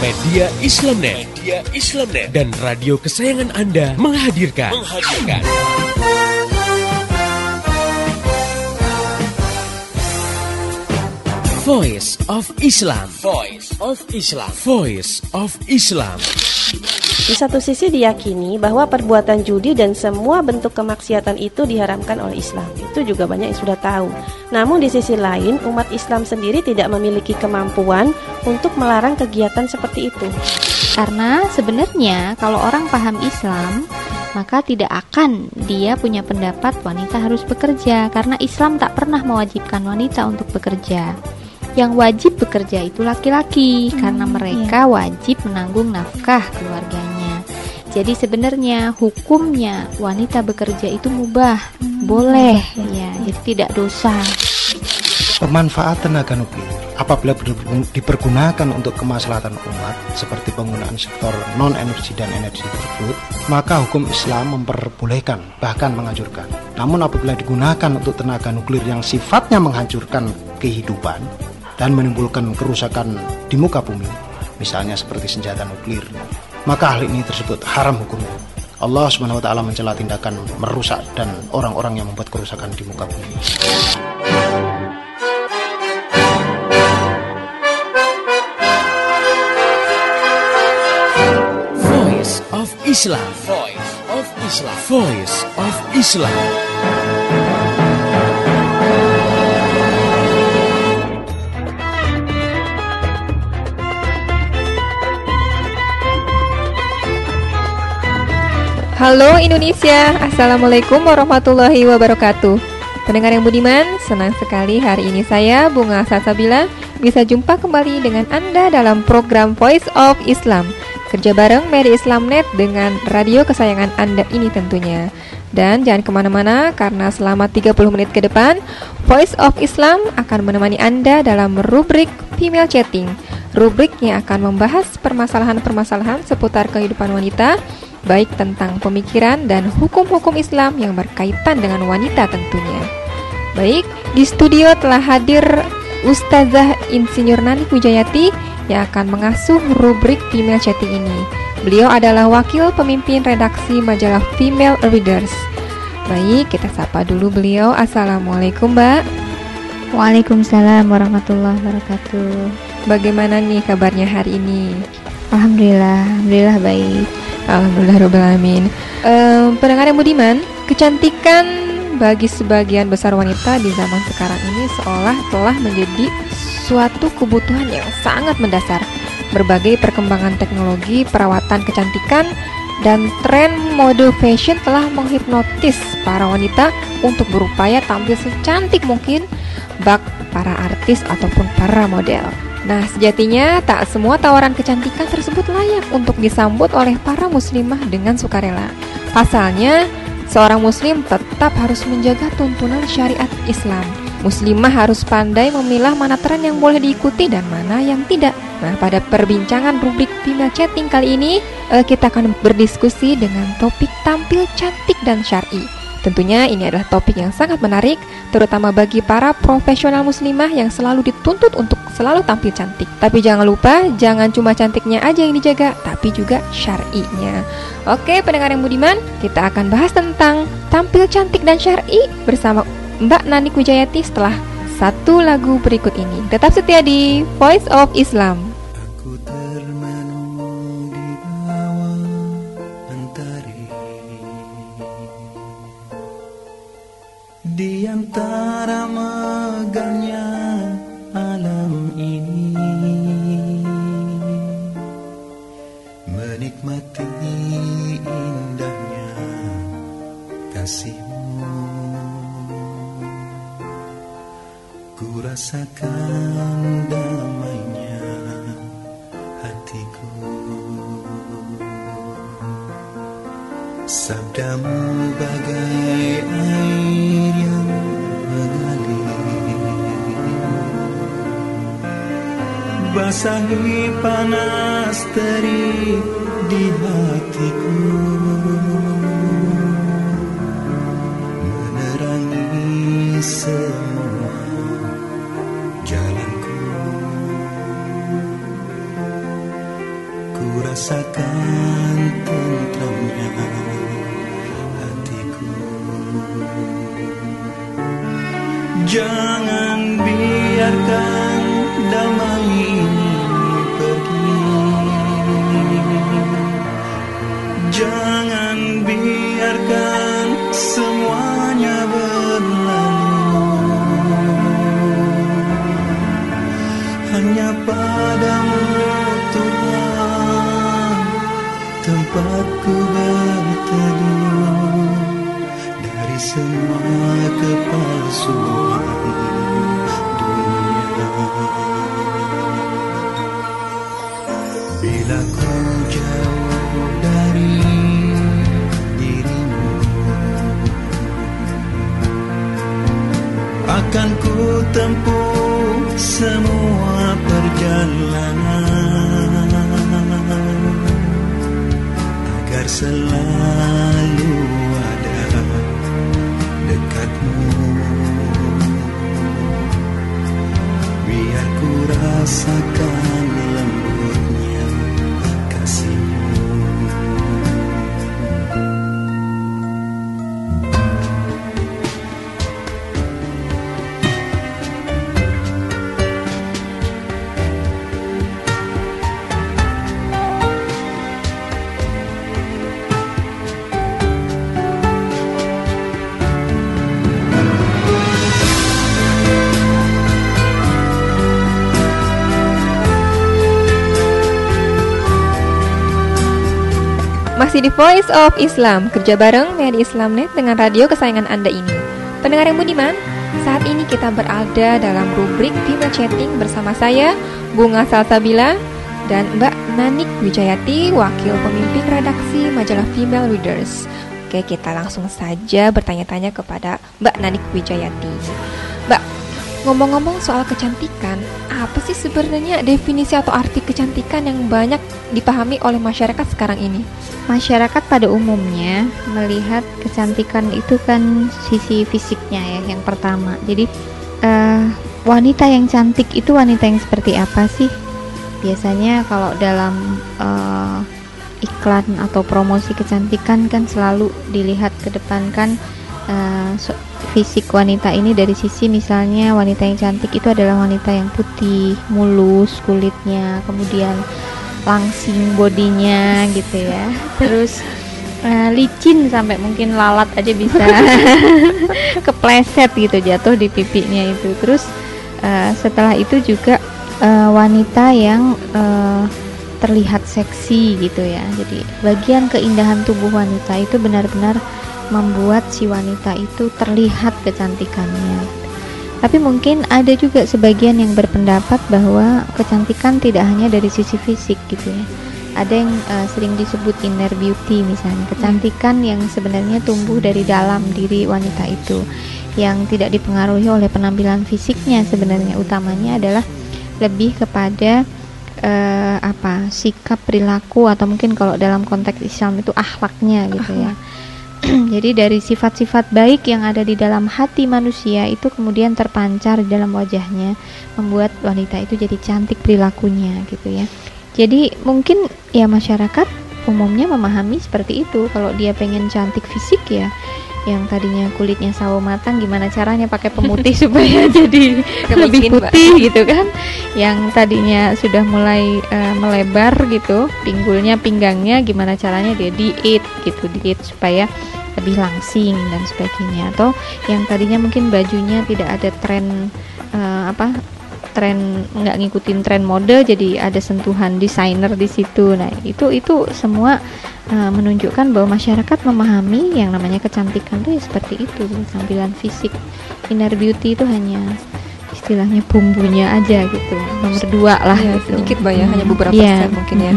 Media Islamnet dan radio kesayangan Anda menghadirkan Voice of Islam. Di satu sisi diyakini bahwa perbuatan judi dan semua bentuk kemaksiatan itu diharamkan oleh Islam. Itu juga banyak yang sudah tahu. Namun di sisi lain, umat Islam sendiri tidak memiliki kemampuan untuk melarang kegiatan seperti itu. Karena sebenarnya kalau orang paham Islam, maka tidak akan dia punya pendapat wanita harus bekerja. Karena Islam tak pernah mewajibkan wanita untuk bekerja. Yang wajib bekerja itu laki-laki karena mereka wajib menanggung nafkah keluarganya. Jadi sebenarnya hukumnya wanita bekerja itu mubah, boleh ya, jadi tidak dosa. Pemanfaatan tenaga nuklir apabila dipergunakan untuk kemaslahatan umat seperti penggunaan sektor non-energi dan energi tersebut, maka hukum Islam memperbolehkan, bahkan menganjurkan. Namun apabila digunakan untuk tenaga nuklir yang sifatnya menghancurkan kehidupan dan menimbulkan kerusakan di muka bumi, misalnya seperti senjata nuklir, maka hal ini tersebut haram hukumnya. Allah SWT mencela tindakan merusak dan orang-orang yang membuat kerusakan di muka bumi. Voice of Islam. Halo Indonesia, Assalamualaikum warahmatullahi wabarakatuh. Pendengar yang budiman, senang sekali hari ini saya, Bunga Salsabila, bisa jumpa kembali dengan Anda dalam program Voice of Islam. Kerja bareng Media Islamnet dengan radio kesayangan Anda ini tentunya. Dan jangan kemana-mana karena selama 30 menit ke depan, Voice of Islam akan menemani Anda dalam rubrik Female Chatting. Rubrik yang akan membahas permasalahan-permasalahan seputar kehidupan wanita, baik tentang pemikiran dan hukum-hukum Islam yang berkaitan dengan wanita tentunya. Baik, di studio telah hadir Ustazah Insinyur Nani Wijayati yang akan mengasuh rubrik Female Chatting ini. Beliau adalah wakil pemimpin redaksi majalah Female Readers. Baik, kita sapa dulu beliau. Assalamualaikum, Mbak. Waalaikumsalam warahmatullahi wabarakatuh. Bagaimana nih kabarnya hari ini? Alhamdulillah baik. Alhamdulillahirrahmanirrahim. Pendengar yang budiman, kecantikan bagi sebagian besar wanita di zaman sekarang ini seolah telah menjadi suatu kebutuhan yang sangat mendasar. Berbagai perkembangan teknologi, perawatan kecantikan, dan tren mode fashion telah menghipnotis para wanita untuk berupaya tampil secantik mungkin bak para artis ataupun para model. Nah, sejatinya tak semua tawaran kecantikan tersebut layak untuk disambut oleh para muslimah dengan sukarela. Pasalnya, seorang muslim tetap harus menjaga tuntunan syariat Islam. Muslimah harus pandai memilah mana tren yang boleh diikuti dan mana yang tidak. Nah, pada perbincangan rubrik Female Chatting kali ini, kita akan berdiskusi dengan topik tampil cantik dan syar'i. Tentunya ini adalah topik yang sangat menarik, terutama bagi para profesional muslimah yang selalu dituntut untuk selalu tampil cantik. Tapi jangan lupa, jangan cuma cantiknya aja yang dijaga, tapi juga syar'inya. Oke, pendengar yang budiman, kita akan bahas tentang tampil cantik dan syar'i bersama Mbak Nani Wijayati setelah satu lagu berikut ini. Tetap setia di Voice of Islam. Di antara megahnya alam ini, menikmati indahnya kasihmu, ku rasakan damainya hatiku. Sabdamu bagai air yang mengalir, basahi panas terik di hatiku, menerangi semua jalanku. Jangan biarkan damai ini pergi. Jangan biarkan semuanya berlalu. Hanya padamu Tuhan tempatku berteduh dari semua kepalsuan dunia. Bila ku jauh dari dirimu, akan ku tempuh semua perjalanan agar selalu ada dekatmu. Biar ku rasakan lembutnya kasihmu. Masih di Voice of Islam, kerja bareng Media Islamnet dengan radio kesayangan Anda ini. Pendengar yang budiman, saat ini kita berada dalam rubrik Female Chatting bersama saya, Bunga Salsabila, dan Mbak Nanik Wijayati, wakil pemimpin redaksi majalah Female Readers. Oke, kita langsung saja bertanya-tanya kepada Mbak Nanik Wijayati. Mbak, ngomong-ngomong soal kecantikan, apa sih sebenarnya definisi atau arti kecantikan yang banyak dipahami oleh masyarakat sekarang ini? Masyarakat pada umumnya melihat kecantikan itu kan sisi fisiknya ya, yang pertama. Jadi wanita yang cantik itu wanita yang seperti apa sih? Biasanya kalau dalam iklan atau promosi kecantikan kan selalu dilihat kedepankan fisik wanita ini dari sisi, misalnya wanita yang cantik itu adalah wanita yang putih, mulus kulitnya, kemudian langsing bodinya gitu ya, terus licin sampai mungkin lalat aja bisa kepleset gitu jatuh di pipinya itu. Terus setelah itu juga wanita yang terlihat seksi gitu ya. Jadi bagian keindahan tubuh wanita itu benar-benar membuat si wanita itu terlihat kecantikannya. Tapi mungkin ada juga sebagian yang berpendapat bahwa kecantikan tidak hanya dari sisi fisik gitu ya. Ada yang sering disebut inner beauty misalnya, kecantikan yang sebenarnya tumbuh dari dalam diri wanita itu, yang tidak dipengaruhi oleh penampilan fisiknya. Sebenarnya utamanya adalah lebih kepada sikap, perilaku, atau mungkin kalau dalam konteks Islam itu akhlaknya gitu ya. Jadi dari sifat-sifat baik yang ada di dalam hati manusia itu kemudian terpancar di dalam wajahnya, membuat wanita itu jadi cantik perilakunya gitu ya. Jadi mungkin ya masyarakat umumnya memahami seperti itu. Kalau dia pengen cantik fisik ya, yang tadinya kulitnya sawo matang, gimana caranya pakai pemutih supaya jadi lebih putih gitu kan. Yang tadinya sudah mulai melebar gitu pinggangnya, gimana caranya dia diet supaya lebih langsing dan sebagainya. Atau yang tadinya mungkin bajunya tidak ada tren nggak ngikutin tren mode, jadi ada sentuhan desainer di situ. Nah itu semua menunjukkan bahwa masyarakat memahami yang namanya kecantikan itu ya seperti itu, tampilan fisik. Inner beauty itu hanya istilahnya bumbunya aja gitu, nomor 2 lah ya, gitu. Sedikit ya, hanya beberapa persen mungkin ya.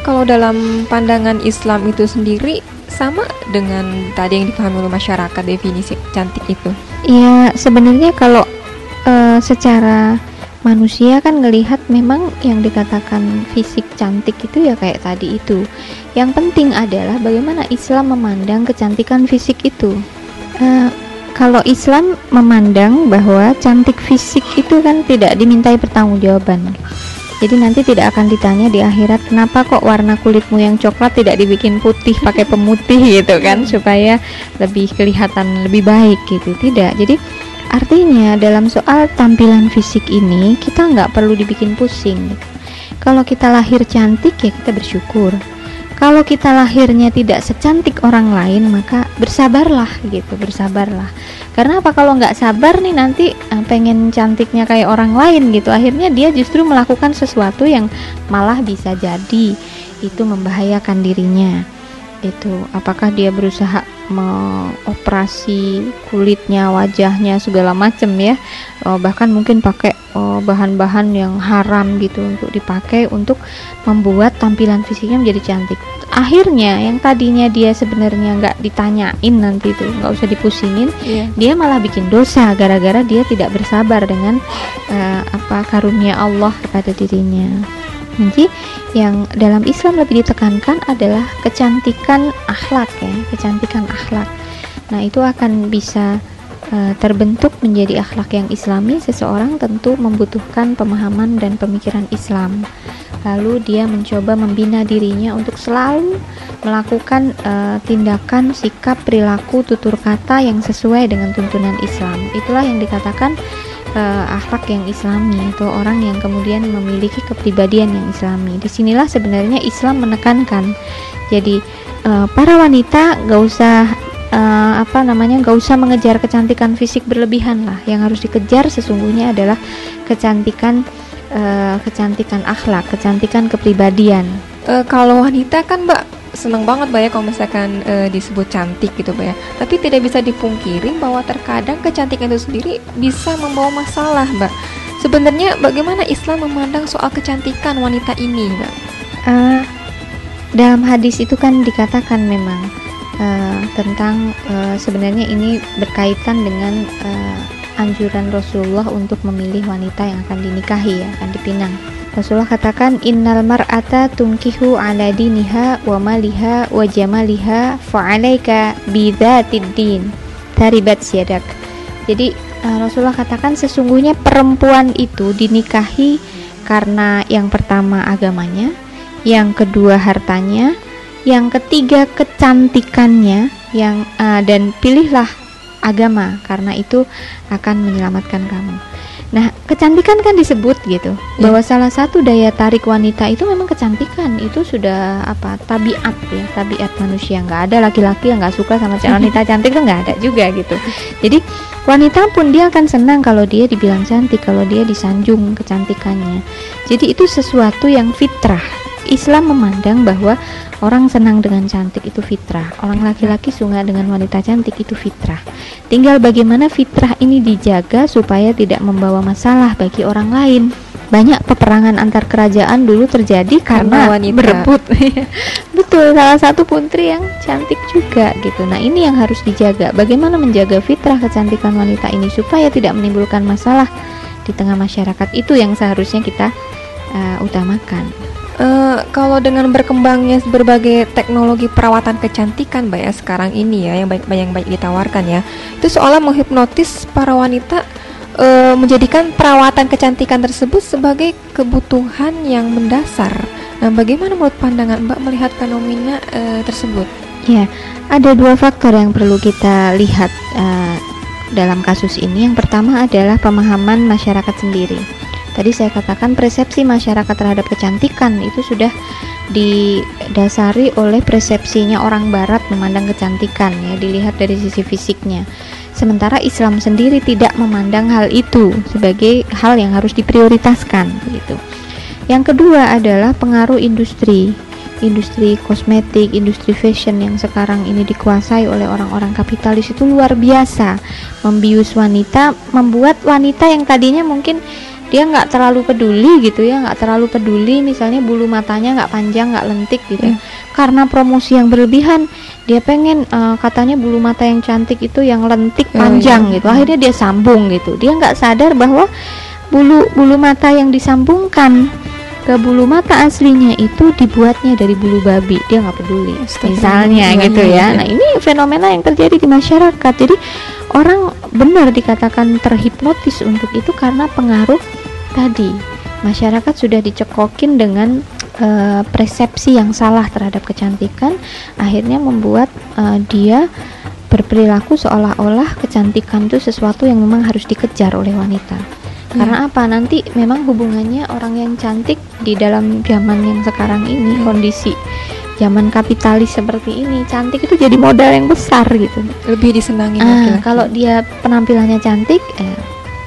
Kalau dalam pandangan Islam itu sendiri sama dengan tadi yang dipahami oleh masyarakat definisi cantik itu? Ya sebenarnya kalau secara manusia kan ngelihat memang yang dikatakan fisik cantik itu ya kayak tadi itu. Yang penting adalah bagaimana Islam memandang kecantikan fisik itu. Kalau Islam memandang bahwa cantik fisik itu kan tidak dimintai pertanggungjawaban. Jadi nanti tidak akan ditanya di akhirat, kenapa kok warna kulitmu yang coklat tidak dibikin putih pakai pemutih gitu kan, supaya lebih kelihatan lebih baik gitu. Tidak. Jadi Artinya dalam soal tampilan fisik ini kita nggak perlu dibikin pusing. Kalau kita lahir cantik ya kita bersyukur. Kalau kita lahirnya tidak secantik orang lain, maka bersabarlah gitu, bersabarlah. Karena apa, kalau nggak sabar nih nanti pengen cantiknya kayak orang lain gitu, akhirnya dia justru melakukan sesuatu yang malah bisa jadi itu membahayakan dirinya. Itu apakah dia berusaha mengoperasi kulitnya, wajahnya, segala macam ya, bahkan mungkin pakai bahan-bahan yang haram gitu untuk dipakai untuk membuat tampilan fisiknya menjadi cantik. Akhirnya yang tadinya dia sebenarnya nggak ditanyain nanti itu, nggak usah dipusingin, dia malah bikin dosa gara-gara dia tidak bersabar dengan karunia Allah kepada dirinya. Jadi yang dalam Islam lebih ditekankan adalah kecantikan akhlak ya, kecantikan akhlak. Nah itu akan bisa terbentuk menjadi akhlak yang Islami. Seseorang tentu membutuhkan pemahaman dan pemikiran Islam. Lalu dia mencoba membina dirinya untuk selalu melakukan tindakan, sikap, perilaku, tutur kata yang sesuai dengan tuntunan Islam. Itulah yang dikatakan akhlak yang Islami, atau orang yang kemudian memiliki kepribadian yang Islami. Disinilah sebenarnya Islam menekankan. Jadi para wanita nggak usah nggak usah mengejar kecantikan fisik berlebihan lah. Yang harus dikejar sesungguhnya adalah kecantikan akhlak, kecantikan kepribadian. Kalau wanita kan Mbak seneng banget Mbak ya kalau misalkan disebut cantik gitu Mbak ya. Tapi tidak bisa dipungkiri bahwa terkadang kecantikan itu sendiri bisa membawa masalah Mbak. Sebenarnya bagaimana Islam memandang soal kecantikan wanita ini Mbak? Dalam hadis itu kan dikatakan memang tentang sebenarnya ini berkaitan dengan anjuran Rasulullah untuk memilih wanita yang akan dinikahi ya, akan dipinang. Rasulullah katakan innal mar'ata tunkihu ala diniha wa maliha wa jamaliha fa'alaika bidzatid din taribat siyadak. Jadi Rasulullah katakan sesungguhnya perempuan itu dinikahi karena yang pertama agamanya, yang kedua hartanya, yang ketiga kecantikannya, dan pilihlah agama karena itu akan menyelamatkan kamu. Nah, kecantikan kan disebut gitu, bahwa salah satu daya tarik wanita itu memang kecantikan. Itu sudah tabiat ya, tabiat manusia. Nggak ada laki-laki yang nggak suka sama wanita cantik, itu nggak ada juga gitu. Jadi wanita pun dia akan senang kalau dia dibilang cantik, kalau dia disanjung kecantikannya. Jadi itu sesuatu yang fitrah. Islam memandang bahwa orang senang dengan cantik itu fitrah, orang laki-laki suka dengan wanita cantik itu fitrah. Tinggal bagaimana fitrah ini dijaga supaya tidak membawa masalah bagi orang lain. Banyak peperangan antar kerajaan dulu terjadi karena berebut. Betul, salah satu putri yang cantik juga gitu. Nah ini yang harus dijaga, bagaimana menjaga fitrah kecantikan wanita ini supaya tidak menimbulkan masalah di tengah masyarakat. Itu yang seharusnya kita utamakan. Kalau dengan berkembangnya berbagai teknologi perawatan kecantikan Mbak ya sekarang ini ya, yang banyak ditawarkan ya, itu seolah menghipnotis para wanita menjadikan perawatan kecantikan tersebut sebagai kebutuhan yang mendasar. Nah, bagaimana menurut pandangan Mbak melihat fenomena tersebut? Ya, ada dua faktor yang perlu kita lihat dalam kasus ini. Yang pertama adalah pemahaman masyarakat sendiri. Tadi saya katakan persepsi masyarakat terhadap kecantikan itu sudah didasari oleh persepsinya orang barat memandang kecantikan ya, dilihat dari sisi fisiknya. Sementara Islam sendiri tidak memandang hal itu sebagai hal yang harus diprioritaskan gitu. Yang kedua adalah pengaruh industri kosmetik, industri fashion yang sekarang ini dikuasai oleh orang-orang kapitalis itu luar biasa, membius wanita, membuat wanita yang tadinya mungkin dia nggak terlalu peduli gitu ya, nggak terlalu peduli misalnya bulu matanya nggak panjang, nggak lentik gitu, karena promosi yang berlebihan dia pengen katanya bulu mata yang cantik itu yang lentik panjang gitu, akhirnya dia sambung gitu. Dia nggak sadar bahwa bulu mata yang disambungkan ke bulu mata aslinya itu dibuatnya dari bulu babi, dia nggak peduli misalnya gitu ya. Nah ini fenomena yang terjadi di masyarakat. Jadi orang benar dikatakan terhipnotis untuk itu karena pengaruh tadi. Masyarakat sudah dicekokin dengan persepsi yang salah terhadap kecantikan, akhirnya membuat dia berperilaku seolah-olah kecantikan itu sesuatu yang memang harus dikejar oleh wanita. Karena apa? Nanti memang hubungannya orang yang cantik di dalam zaman yang sekarang ini, kondisi zaman kapitalis seperti ini, cantik itu jadi modal yang besar gitu. Lebih disenangi laki-laki. Kalau dia penampilannya cantik,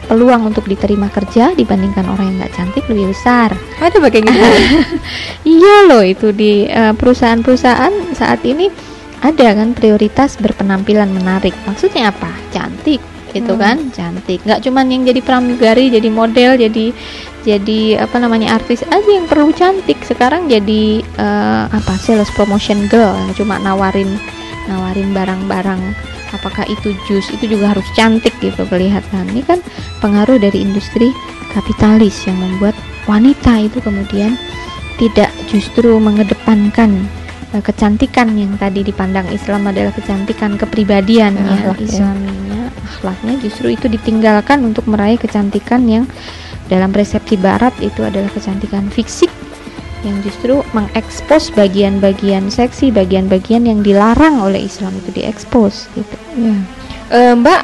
peluang untuk diterima kerja dibandingkan orang yang nggak cantik lebih besar. Ada bagian gitu. Iya loh, itu di perusahaan-perusahaan saat ini ada kan prioritas berpenampilan menarik. Maksudnya apa? Cantik, gitu kan? Cantik. Nggak cuman yang jadi pramugari, jadi model, jadi apa namanya artis aja yang perlu cantik. Sekarang jadi sales promotion girl yang cuma nawarin barang-barang. Apakah itu jus, itu juga harus cantik gitu kelihatan. Ini kan pengaruh dari industri kapitalis yang membuat wanita itu kemudian tidak justru mengedepankan kecantikan yang tadi dipandang Islam adalah kecantikan kepribadian ya, Islaminya, akhlaknya justru itu ditinggalkan untuk meraih kecantikan yang dalam persepsi Barat itu adalah kecantikan fisik yang justru mengekspos bagian-bagian seksi, bagian-bagian yang dilarang oleh Islam itu diekspos gitu. Ya. Mbak,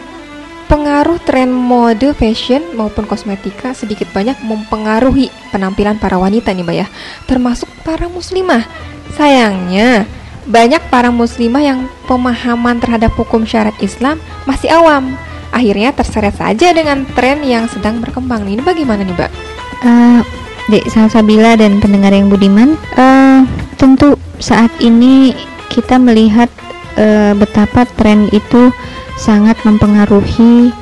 pengaruh tren mode, fashion maupun kosmetika sedikit banyak mempengaruhi penampilan para wanita nih Mbak ya, termasuk para muslimah. Sayangnya banyak para muslimah yang pemahaman terhadap hukum syariat Islam masih awam. Akhirnya terseret saja dengan tren yang sedang berkembang. Ini bagaimana nih Mbak? Dek Salsabila dan pendengar yang budiman, tentu saat ini kita melihat betapa tren itu sangat mempengaruhi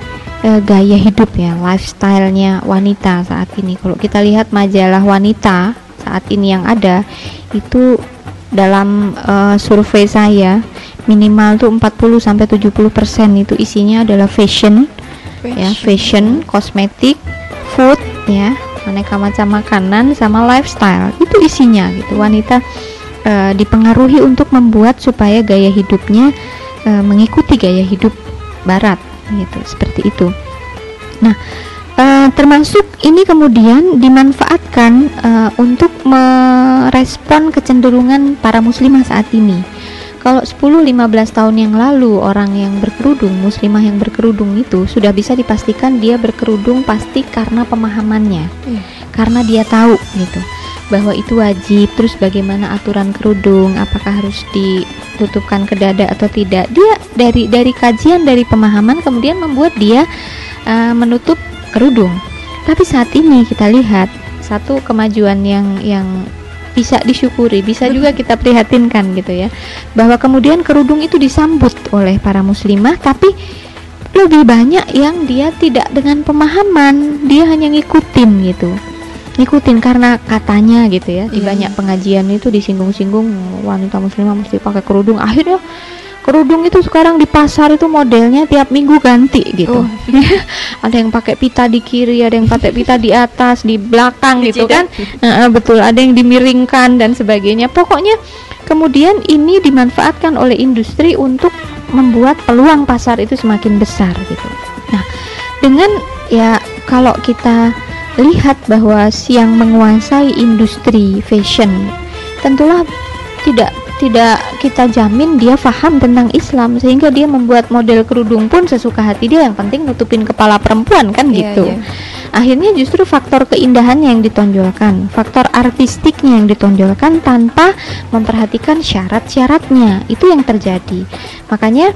gaya hidup ya, lifestyle-nya wanita saat ini. Kalau kita lihat majalah wanita saat ini yang ada itu dalam survei saya minimal tuh 40-70% itu isinya adalah fashion, kosmetik, food ya, aneka macam makanan sama lifestyle itu isinya gitu. Wanita dipengaruhi untuk membuat supaya gaya hidupnya mengikuti gaya hidup Barat gitu, seperti itu. Nah, termasuk ini kemudian dimanfaatkan untuk merespon kecenderungan para muslimah saat ini. Kalau 10-15 tahun yang lalu orang yang berkerudung, muslimah yang berkerudung itu sudah bisa dipastikan dia berkerudung pasti karena pemahamannya, karena dia tahu gitu bahwa itu wajib, terus bagaimana aturan kerudung, apakah harus ditutupkan ke dada atau tidak. Dia dari kajian, dari pemahaman kemudian membuat dia menutup kerudung. Tapi saat ini kita lihat satu kemajuan yang bisa disyukuri, bisa juga kita prihatinkan gitu ya, bahwa kemudian kerudung itu disambut oleh para muslimah, tapi lebih banyak yang dia tidak dengan pemahaman, dia hanya ngikutin karena katanya gitu ya. Di banyak pengajian itu disinggung-singgung wanita muslimah mesti pakai kerudung. Akhirnya kerudung itu sekarang di pasar itu modelnya tiap minggu ganti gitu. Ada yang pakai pita di kiri, ada yang pakai pita di atas, di belakang gitu kan. Betul, ada yang dimiringkan dan sebagainya. Pokoknya kemudian ini dimanfaatkan oleh industri untuk membuat peluang pasar itu semakin besar gitu. Nah, dengan ya kalau kita lihat bahwa yang menguasai industri fashion tentulah tidak kita jamin dia paham tentang Islam, sehingga dia membuat model kerudung pun sesuka hati dia, yang penting nutupin kepala perempuan kan gitu. Akhirnya justru faktor keindahannya yang ditonjolkan, faktor artistiknya yang ditonjolkan tanpa memperhatikan syarat-syaratnya. Itu yang terjadi. Makanya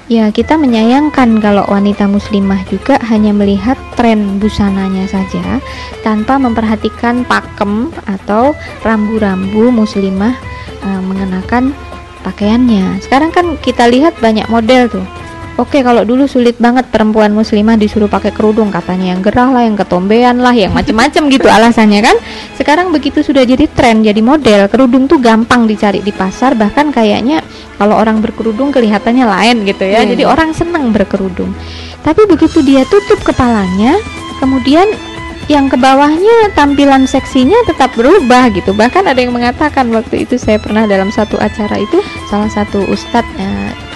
ya kita menyayangkan kalau wanita muslimah juga hanya melihat tren busananya saja tanpa memperhatikan pakem atau rambu-rambu muslimah mengenakan pakaiannya. Sekarang kan kita lihat banyak model tuh. Oke, kalau dulu sulit banget perempuan muslimah disuruh pakai kerudung, katanya yang gerah lah, yang ketombean lah, yang macam-macam gitu alasannya kan. Sekarang begitu sudah jadi tren, jadi model, kerudung tuh gampang dicari di pasar, bahkan kayaknya kalau orang berkerudung kelihatannya lain gitu ya. Jadi orang senang berkerudung. Tapi begitu dia tutup kepalanya, kemudian yang ke bawahnya tampilan seksinya tetap berubah gitu. Bahkan ada yang mengatakan, waktu itu saya pernah dalam satu acara itu, salah satu ustadz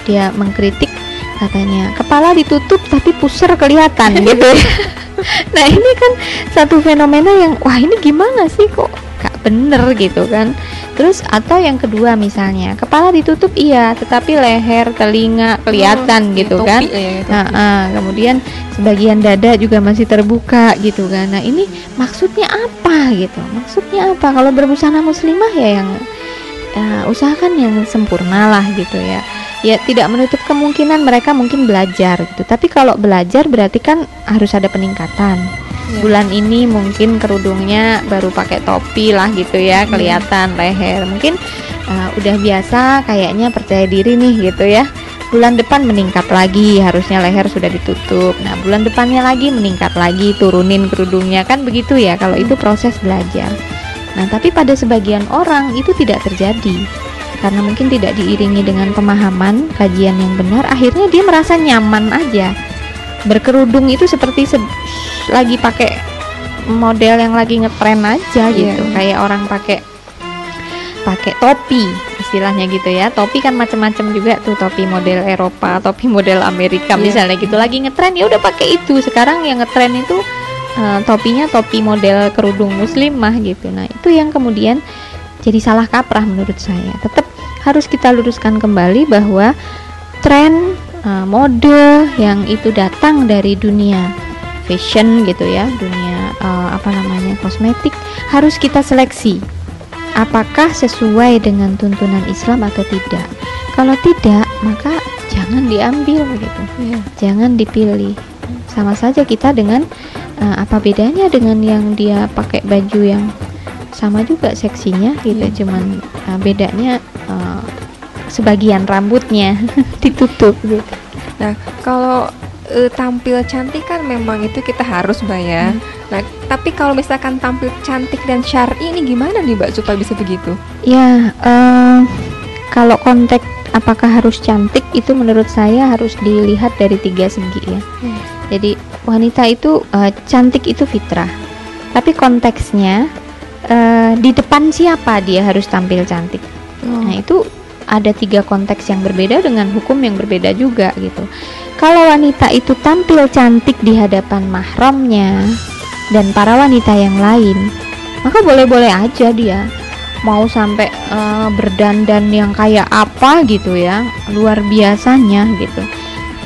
dia mengkritik, katanya kepala ditutup tapi pusar kelihatan gitu. Nah ini kan satu fenomena yang wah ini gimana sih, kok gak bener gitu kan. Terus atau yang kedua misalnya kepala ditutup iya, tetapi leher, telinga kelihatan gitu topi, kan. Kemudian sebagian dada juga masih terbuka gitu kan. Nah ini maksudnya apa gitu? Maksudnya apa? Kalau berbusana muslimah ya yang usahakan yang sempurna lah gitu ya. Ya tidak menutup kemungkinan mereka mungkin belajar gitu. Tapi kalau belajar berarti kan harus ada peningkatan. Bulan ini mungkin kerudungnya baru pakai topi lah gitu ya, kelihatan leher. Mungkin udah biasa kayaknya percaya diri nih gitu ya. Bulan depan meningkat lagi, harusnya leher sudah ditutup. Nah bulan depannya lagi meningkat lagi, turunin kerudungnya, kan begitu ya kalau itu proses belajar. Nah tapi pada sebagian orang itu tidak terjadi, karena mungkin tidak diiringi dengan pemahaman kajian yang benar. Akhirnya dia merasa nyaman aja. Berkerudung itu seperti lagi pakai model yang lagi ngetren aja gitu. Kayak orang pakai topi istilahnya gitu ya. Topi kan macam-macam juga tuh, topi model Eropa, topi model Amerika misalnya gitu. Lagi ngetren ya udah pakai itu. Sekarang yang ngetren itu topinya topi model kerudung muslimah gitu. Nah itu yang kemudian jadi salah kaprah menurut saya. Tetap harus kita luruskan kembali bahwa tren mode yang itu datang dari dunia fashion gitu ya, dunia kosmetik, harus kita seleksi apakah sesuai dengan tuntunan Islam atau tidak. Kalau tidak, maka jangan diambil gitu, jangan dipilih. Sama saja kita dengan apa bedanya dengan yang dia pakai baju yang sama juga seksinya gitu, cuman bedanya sebagian rambutnya ditutup gitu. Nah, kalau tampil cantik kan memang itu kita harus bayar. Nah, tapi kalau misalkan tampil cantik dan syar'i ini gimana nih Mbak supaya bisa begitu? Ya, kalau konteks apakah harus cantik itu menurut saya harus dilihat dari 3 segi ya. Jadi wanita itu cantik itu fitrah. Tapi konteksnya di depan siapa dia harus tampil cantik. Nah, itu ada 3 konteks yang berbeda dengan hukum yang berbeda juga gitu. Kalau wanita itu tampil cantik di hadapan mahramnya dan para wanita yang lain, maka boleh-boleh aja dia mau sampai berdandan yang kayak apa gitu ya, luar biasanya gitu.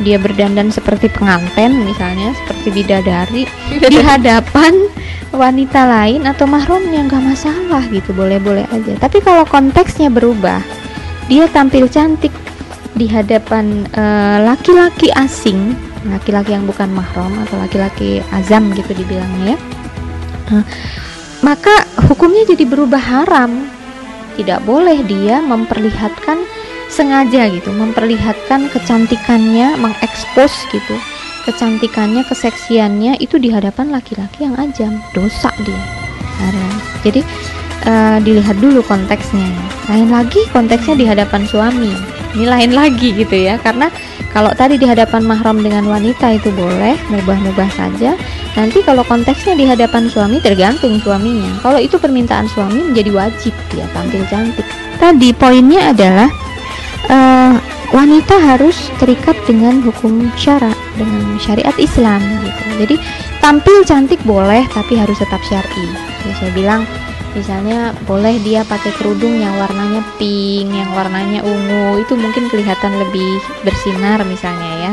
Dia berdandan seperti pengantin misalnya, seperti bidadari di hadapan wanita lain atau mahramnya, nggak masalah gitu, boleh-boleh aja. Tapi kalau konteksnya berubah, dia tampil cantik di hadapan laki-laki asing, laki-laki yang bukan mahram atau laki-laki azam gitu dibilangnya ya, maka hukumnya jadi berubah haram. Tidak boleh dia memperlihatkan sengaja gitu, memperlihatkan kecantikannya, mengekspos gitu kecantikannya, keseksiannya itu di hadapan laki-laki yang ajam, dosa dia, haram. Jadi dilihat dulu konteksnya. Lain lagi konteksnya di hadapan suami, ini lain lagi gitu ya. Karena kalau tadi di hadapan mahram dengan wanita itu boleh, mubah-mubah saja. Nanti kalau konteksnya di hadapan suami tergantung suaminya. Kalau itu permintaan suami menjadi wajib dia tampil cantik. Tadi poinnya adalah wanita harus terikat dengan hukum syara, dengan syariat Islam gitu. Jadi tampil cantik boleh tapi harus tetap syar'i. Ya, saya bilang misalnya boleh dia pakai kerudung yang warnanya pink, yang warnanya ungu, itu mungkin kelihatan lebih bersinar misalnya ya,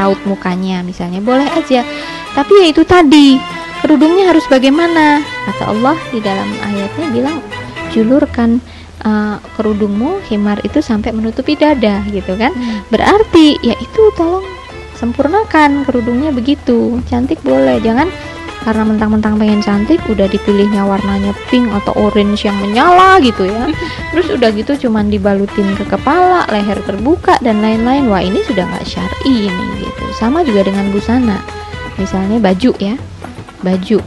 raut mukanya misalnya, boleh aja. Tapi ya itu tadi, kerudungnya harus bagaimana? Kata Allah di dalam ayatnya bilang, julurkan kerudungmu, khimar itu sampai menutupi dada gitu kan. Berarti ya itu tolong sempurnakan kerudungnya begitu. Cantik boleh, jangan karena mentang-mentang pengen cantik udah dipilihnya warnanya pink atau orange yang menyala gitu ya. Terus udah gitu cuman dibalutin ke kepala, leher terbuka dan lain-lain. Wah, ini sudah nggak syar'i ini gitu. Sama juga dengan busana. Misalnya baju ya, baju.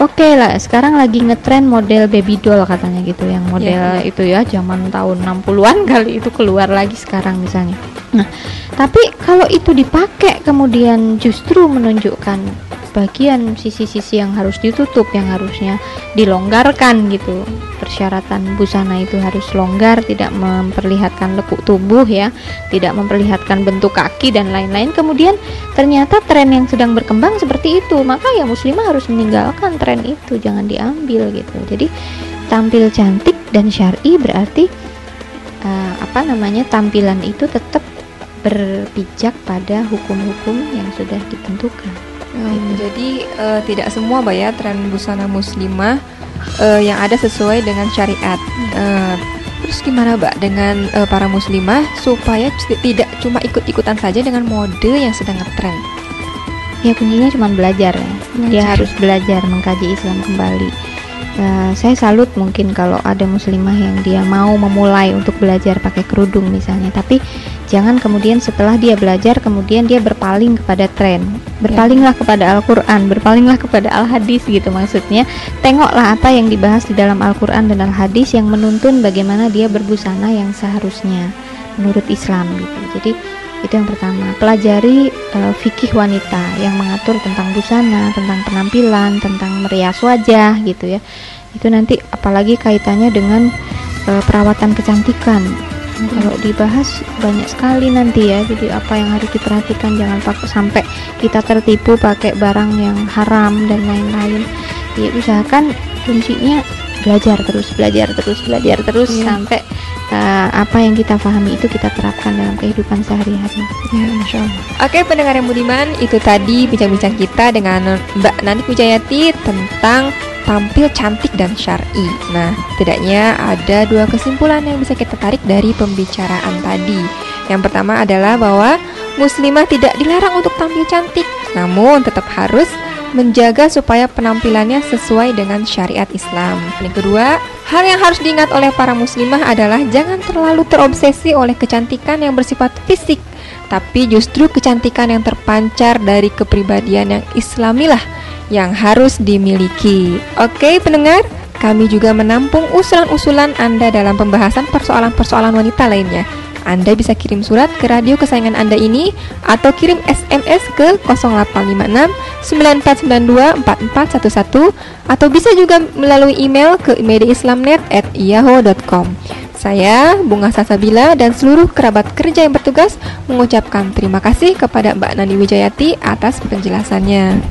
Oke lah, sekarang lagi ngetren model baby doll katanya gitu, yang model itu ya zaman tahun 60-an kali itu keluar lagi sekarang misalnya. Nah, tapi kalau itu dipakai kemudian justru menunjukkan bagian sisi-sisi yang harus ditutup, yang harusnya dilonggarkan gitu. Persyaratan busana itu harus longgar, tidak memperlihatkan lekuk tubuh ya, tidak memperlihatkan bentuk kaki dan lain-lain. Kemudian ternyata tren yang sedang berkembang seperti itu, maka ya muslimah harus meninggalkan tren itu, jangan diambil gitu. Jadi tampil cantik dan syar'i berarti tampilan itu tetap berpijak pada hukum-hukum yang sudah ditentukan. Jadi tidak semua Mbak ya tren busana muslimah yang ada sesuai dengan syariat. Terus gimana Mbak dengan para muslimah supaya tidak cuma ikut-ikutan saja dengan mode yang sedang ngetren? Ya kuncinya cuma belajar ya. Dia harus belajar mengkaji Islam kembali. Saya salut mungkin kalau ada muslimah yang dia mau memulai untuk belajar pakai kerudung misalnya, tapi jangan kemudian setelah dia belajar kemudian dia berpaling kepada tren. Berpalinglah kepada Al-Quran, berpalinglah kepada Al-Hadis gitu maksudnya. Tengoklah apa yang dibahas di dalam Al-Quran dan Al-Hadis yang menuntun bagaimana dia berbusana yang seharusnya menurut Islam gitu. Jadi itu yang pertama, pelajari fikih wanita yang mengatur tentang busana, tentang penampilan, tentang merias wajah gitu ya. Itu nanti apalagi kaitannya dengan perawatan kecantikan. Kalau dibahas banyak sekali nanti ya. Jadi apa yang harus diperhatikan, jangan sampai kita tertipu pakai barang yang haram dan lain-lain. Ya usahakan kuncinya belajar terus sampai apa yang kita pahami itu kita terapkan dalam kehidupan sehari-hari. Ya, Masya Allah. Oke, pendengar yang budiman, itu tadi bincang-bincang kita dengan Mbak Nanik Wijayati tentang tampil cantik dan syar'i. Nah, setidaknya ada 2 kesimpulan yang bisa kita tarik dari pembicaraan tadi. Yang pertama adalah bahwa muslimah tidak dilarang untuk tampil cantik, namun tetap harus menjaga supaya penampilannya sesuai dengan syariat Islam. Yang kedua, hal yang harus diingat oleh para muslimah adalah jangan terlalu terobsesi oleh kecantikan yang bersifat fisik, tapi justru kecantikan yang terpancar dari kepribadian yang islamilah yang harus dimiliki. Oke pendengar, kami juga menampung usulan-usulan Anda dalam pembahasan persoalan-persoalan wanita lainnya. Anda bisa kirim surat ke radio kesayangan Anda ini atau kirim SMS ke 0856 9492 4411 atau bisa juga melalui email ke mediaislamnet@yahoo.com. Saya Bunga Salsabila dan seluruh kerabat kerja yang bertugas mengucapkan terima kasih kepada Mbak Nani Wijayati atas penjelasannya.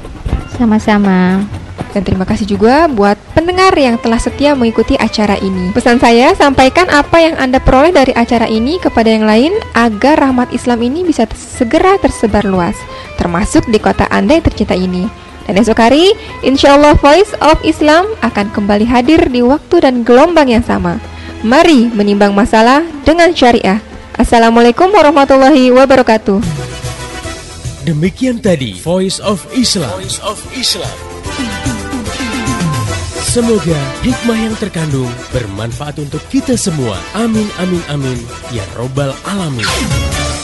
Sama-sama. Dan terima kasih juga buat pendengar yang telah setia mengikuti acara ini. Pesan saya, sampaikan apa yang Anda peroleh dari acara ini kepada yang lain agar rahmat Islam ini bisa segera tersebar luas, termasuk di kota Anda yang tercinta ini. Dan esok hari, insya Allah Voice of Islam akan kembali hadir di waktu dan gelombang yang sama. Mari menimbang masalah dengan syariah. Assalamualaikum warahmatullahi wabarakatuh. Demikian tadi Voice of Islam. Semoga hikmah yang terkandung bermanfaat untuk kita semua. Amin, amin, amin. Ya Robbal Alamin.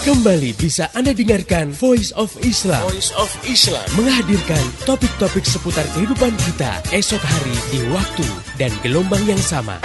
Kembali bisa Anda dengarkan Voice of Islam. Menghadirkan topik-topik seputar kehidupan kita esok hari di waktu dan gelombang yang sama.